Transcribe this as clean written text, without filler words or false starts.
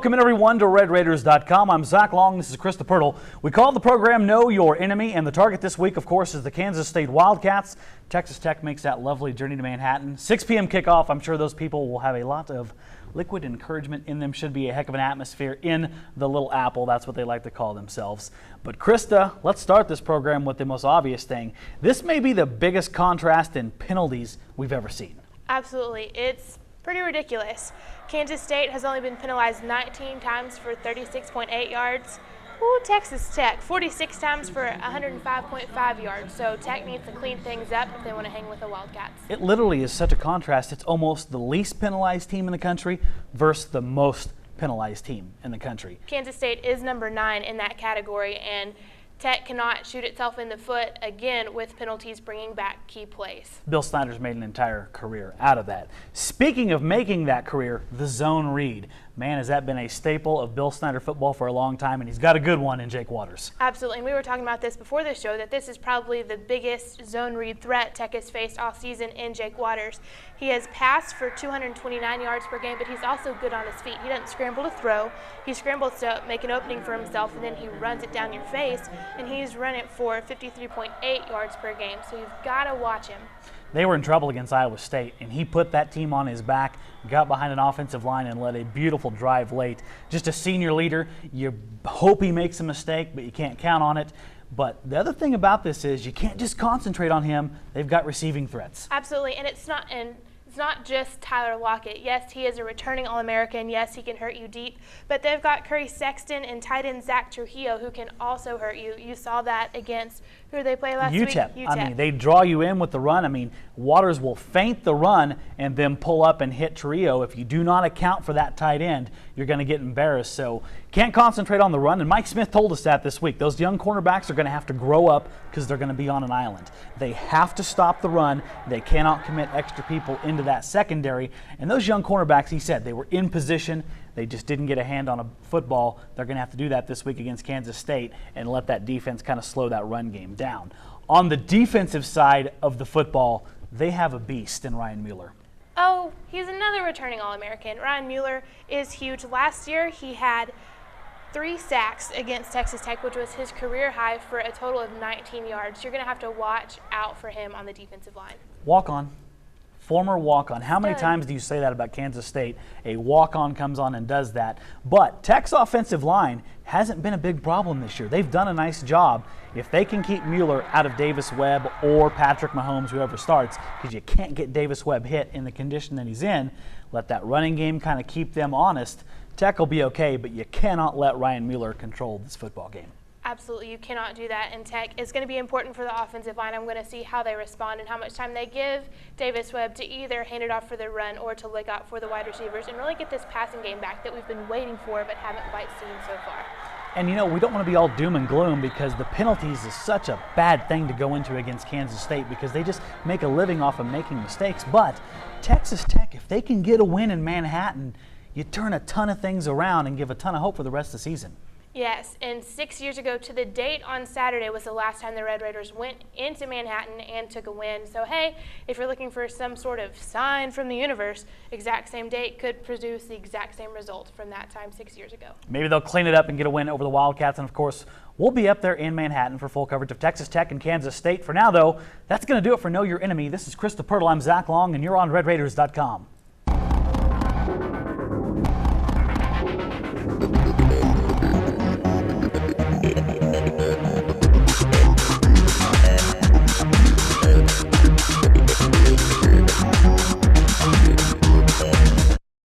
Welcome everyone to RedRaiders.com. I'm Zach Long. This is Krista Pirtle. We call the program Know Your Enemy, and the target this week, of course, is the Kansas State Wildcats. Texas Tech makes that lovely journey to Manhattan. 6 p.m. kickoff. I'm sure those people will have a lot of liquid encouragement in them. Should be a heck of an atmosphere in the Little Apple. That's what they like to call themselves. But Krista, let's start this program with the most obvious thing. This may be the biggest contrast in penalties we've ever seen. Absolutely. It's pretty ridiculous. Kansas State has only been penalized 19 times for 36.8 yards. Ooh, Texas Tech, 46 times for 105.5 yards. So Tech needs to clean things up if they want to hang with the Wildcats. It literally is such a contrast. It's almost the least penalized team in the country versus the most penalized team in the country. Kansas State is number 9 in that category, and Tech cannot shoot itself in the foot again with penalties bringing back key plays. Bill Snyder's made an entire career out of that. Speaking of making that career, the zone read. Man, has that been a staple of Bill Snyder football for a long time, and he's got a good one in Jake Waters. Absolutely, and we were talking about this before the show, that this is probably the biggest zone read threat Tech has faced all season in Jake Waters. He has passed for 229 yards per game, but he's also good on his feet. He doesn't scramble to throw. He scrambles to make an opening for himself, and then he runs it down your face, and he's run it for 53.8 yards per game, so you've got to watch him. They were in trouble against Iowa State, and he put that team on his back, got behind an offensive line, and led a beautiful drive late. Just a senior leader. You hope he makes a mistake, but you can't count on it. But the other thing about this is you can't just concentrate on him. They've got receiving threats. Absolutely, and it's not just Tyler Lockett. Yes, he is a returning All-American. Yes, he can hurt you deep. But they've got Curry Sexton and tight end Zach Trujillo, who can also hurt you. You saw that against, who did they play last week? UTEP. I mean, they draw you in with the run. I mean, Waters will feint the run and then pull up and hit Trujillo. If you do not account for that tight end, you're going to get embarrassed. So can't concentrate on the run. And Mike Smith told us that this week. Those young cornerbacks are going to have to grow up because they're going to be on an island. They have to stop the run. They cannot commit extra people into that secondary. And those young cornerbacks, he said, they were in position. They just didn't get a hand on a football. They're going to have to do that this week against Kansas State and let that defense kind of slow that run game down. On the defensive side of the football, they have a beast in Ryan Mueller. Oh, he's another returning All-American. Ryan Mueller is huge. Last year, he had 3 sacks against Texas Tech, which was his career high for a total of 19 yards. You're going to have to watch out for him on the defensive line. Walk-on. Former walk-on. How many times do you say that about Kansas State? A walk-on comes on and does that. But Tech's offensive line hasn't been a big problem this year. They've done a nice job. If they can keep Mueller out of Davis Webb or Patrick Mahomes, whoever starts, because you can't get Davis Webb hit in the condition that he's in, let that running game kind of keep them honest, Tech will be okay, but you cannot let Ryan Mueller control this football game. Absolutely, you cannot do that in Tech. It's going to be important for the offensive line. I'm going to see how they respond and how much time they give Davis Webb to either hand it off for the run or to look out for the wide receivers and really get this passing game back that we've been waiting for but haven't quite seen so far. And you know, we don't want to be all doom and gloom because the penalties is such a bad thing to go into against Kansas State because they just make a living off of making mistakes. But Texas Tech, if they can get a win in Manhattan, you turn a ton of things around and give a ton of hope for the rest of the season. Yes, and 6 years ago to the date on Saturday was the last time the Red Raiders went into Manhattan and took a win. So hey, if you're looking for some sort of sign from the universe, exact same date could produce the exact same result from that time 6 years ago. Maybe they'll clean it up and get a win over the Wildcats. And of course, we'll be up there in Manhattan for full coverage of Texas Tech and Kansas State. For now though, that's going to do it for Know Your Enemy. This is Krista Pirtle. I'm Zach Long and you're on RedRaiders.com.